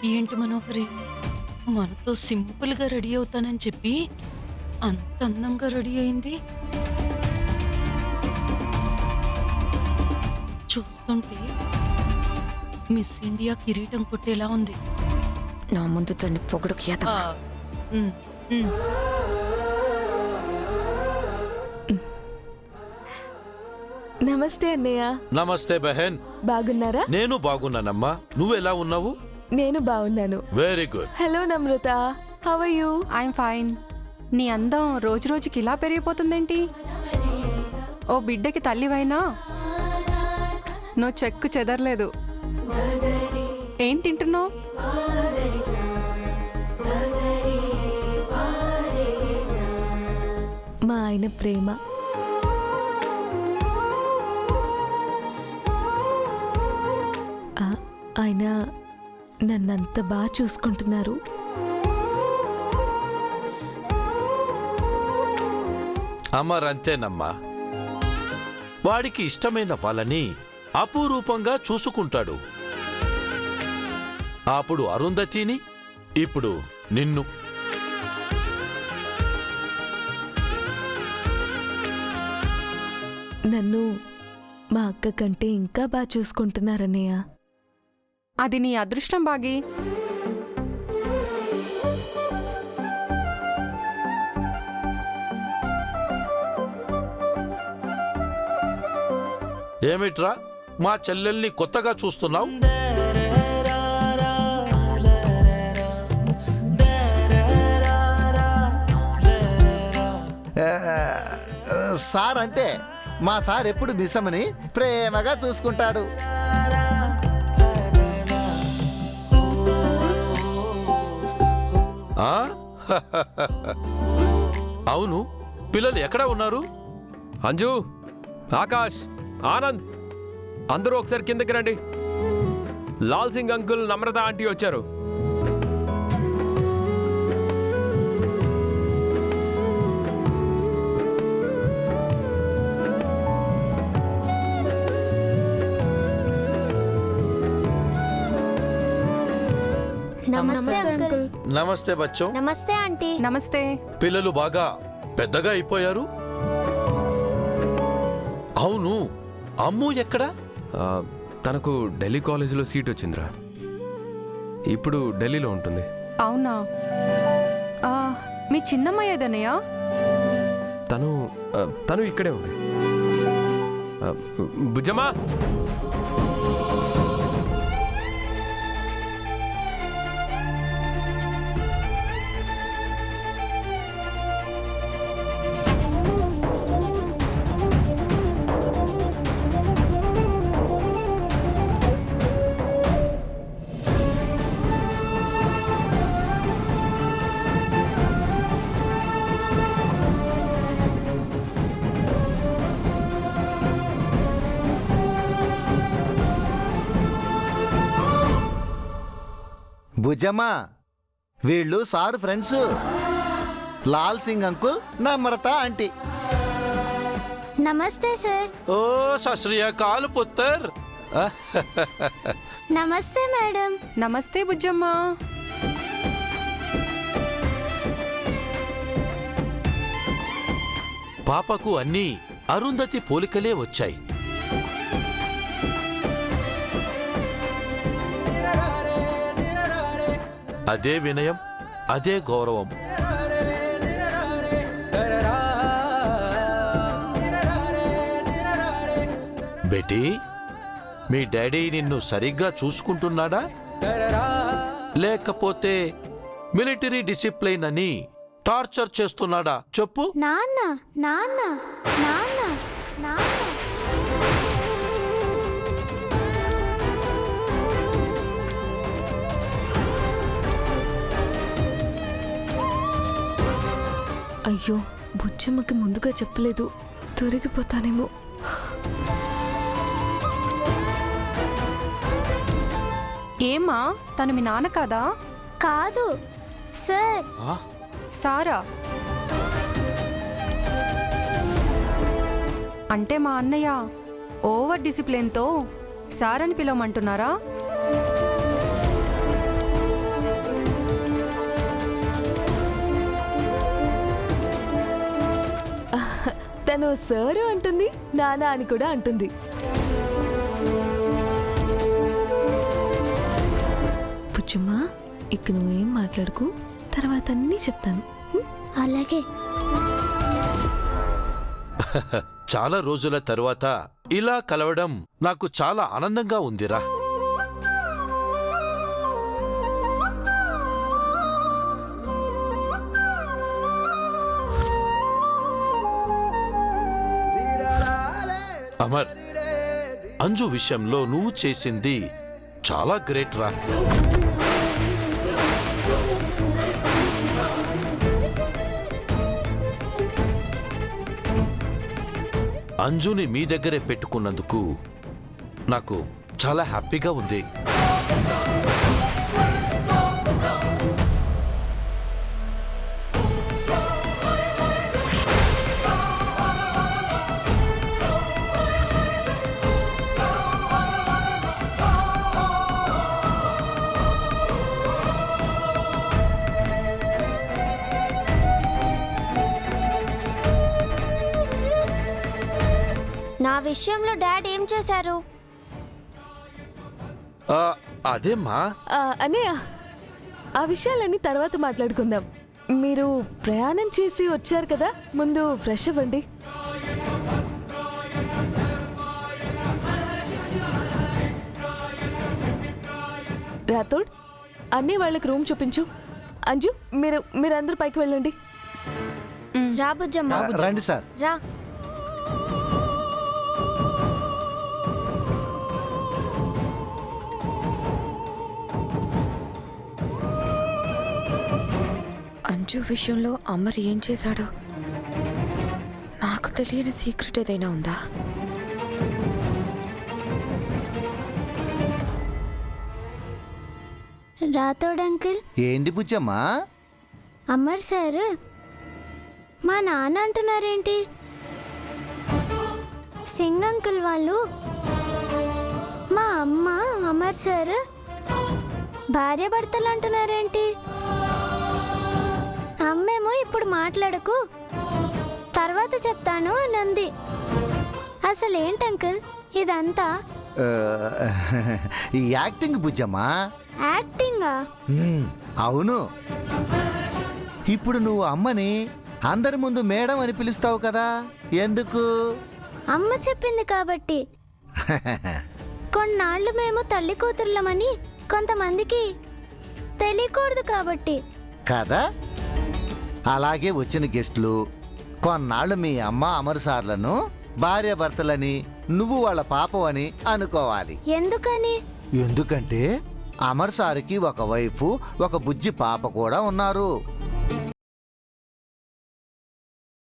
ఏంటి మనోహరి, మనతో సింపుల్ గా రెడీ అవుతానని చెప్పి అంత అందంగా రెడీ అయింది. చూస్తుంటే మిస్ ఇండియా కిరీటం కొట్టేలా ఉంది. నా ముందు దాన్ని పొగడుకు ఆ, ఎదవా. ఉమ్, ఉమ్. నమస్తే అన్నయ్య. నమస్తే బెహన్. బాగున్నారా? నేను బాగున్నానమ్మా, నువ్వెలా ఉన్నావు? నేను బాగున్నాను. Very good. Hello Namrata, how are you? I'm fine. నీ అందం రోజు రోజుకి ఇలా పెరిగిపోతుందేంటి? ఓ బిడ్డకి తల్లివైనా నువ్వు చెక్కు చెదరలేదు. ఏం తింటున్నావు? మా ఆయన ప్రేమ. ఆయన నన్నంత బాగా చూసుకుంటున్నారు. అమర్ అంతేనమ్మా, వాడికి ఇష్టమైన వాళ్ళని అపురూపంగా చూసుకుంటాడు. అప్పుడు అరుంధతిని, ఇప్పుడు నిన్ను. నన్ను మా అక్క కంటే ఇంకా బాగా చూసుకుంటున్నారన్నయ్య. అది నీ అదృష్టం బాగి. ఏమిట్రా మా చెల్లెల్ని కొత్తగా చూస్తున్నావు? సార్ అంటే మా సార్ ఎప్పుడు మిస్సమ్మని ప్రేమగా చూసుకుంటాడు. ఆ? అవును, పిల్లలు ఎక్కడ ఉన్నారు? అంజు, ఆకాష్, ఆనంద్, అందరూ ఒకసారి కిందకి రండి. లాల్ సింగ్ అంకుల్, నమ్రత ఆంటీ వచ్చారు. నమస్తే అంకుల్. నమస్తే బచ్చం. నమస్తే ఆంటీ. నమస్తే. పిల్లలు బాగా పెద్దగా అయిపోయారు. అవును, అమ్ము ఎక్కడా? తనకు ఢిల్లీ కాలేజీలో సీట్ వచ్చిందిరా. ఇప్పుడు ఢిల్లీలో ఉంటుంది. అవునా? మీ చిన్నమ్మ ఏదన్నయ్యా? తను ఇక్కడే ఉంది. బుజ్జమ్మా, భుజమ్మా, వీళ్ళు sir friends. Lal Singh uncle, Namrata aunty. నమస్తే సార్. ఓ సత్ శ్రీ అకాల్ పుత్ర్. నమస్తే మేడం. నమస్తే బుజ్జమ్మ. పాపకు అన్నీ అరుంధతి పోలికలే వచ్చాయి. అదే వినయం, అదే గౌరవం. బేటీ, మీ డాడీ నిన్ను సరిగ్గా చూసుకుంటున్నాడా, లేకపోతే మిలిటరీ డిసిప్లైన్ అని టార్చర్ చేస్తున్నాడా? చెప్పు. నాన్న నాన్న నాన్న నాన్న. అయ్యో, బుజ్జమ్మకి ముందుగా చెప్పలేదు, దొరికిపోతానేమో. ఏమా, తను మీ నాన్న కాదా? కాదు సార్. సారా? అంటే మా అన్నయ్య ఓవర్ డిసిప్లిన్తో సార్ అని పిలవమంటున్నారా? తను సారు అంటుంది, నానా అని కూడా అంటుంది. పుచ్చమ్మా, ఇక నువ్వేం మాట్లాడుకు, తర్వాత అన్నీ చెప్తాను. అలాగే. చాలా రోజుల తరువాత ఇలా కలవడం నాకు చాలా ఆనందంగా ఉందిరా. అమర్, అంజు విషయంలో నువ్వు చేసింది చాలా గ్రేట్ రా. అంజుని మీ దగ్గరే పెట్టుకున్నందుకు నాకు చాలా హ్యాపీగా ఉంది. నా విషయంలో డాడ్ ఏం చేశారు? అదేమ్మా, అన్నయ్య, ఆ విషయాలన్నీ తర్వాత మాట్లాడుకుందాం. మీరు ప్రయాణం చేసి వచ్చారు కదా, ముందు ఫ్రెష్ అవ్వండి. రాథోడ్, అన్నీ వాళ్ళకి రూమ్ చూపించు. అంజు, మీరందరూ పైకి వెళ్ళండి. రా బుజ్జమ్మ. రండి సార్. రా. అంజు విషయంలో అమర్ ఏం చేశాడో? నాకు తెలియని సీక్రెట్ ఏదైనా ఉందా? రాథోడ్ అంకుల్. ఏంటి బుజ్జమ్మా? అమర్ సార్ మా నాన్న అంటున్నారేంటి? సింగ్ అంకుల్ వాళ్ళు మా అమ్మ అమర్ సార్ భార్య భర్తలు అంటున్నారేంటి? అమ్మేమో ఇప్పుడు మాట్లాడకు, తర్వాత చెప్తాను అనంది. అసలు ఏంటి అంకుల్ ఇదంతా? ఈ యాక్టింగ్ బుజ్జమ్మా. యాక్టింగా? అవును. ఇప్పుడు నువ్వు అమ్మని అందరి ముందు మేడం అని పిలుస్తావు కదా, ఎందుకు? అమ్మ చెప్పింది కాబట్టి. కొన్నాళ్ళు మేము తల్లి కూతుర్లమని కొంతమందికి తెలియకూడదు కాబట్టి కదా. అలాగే వచ్చిన గెస్టులు కొన్నాళ్ళు మీ అమ్మ అమర్ సార్లను భార్యాభర్తలని, నువ్వు వాళ్ళ పాపవని అనుకోవాలి. ఎందుకని? ఎందుకంటే అమర్ సార్కి ఒక వైఫ్, ఒక బుజ్జి పాప కూడా ఉన్నారు.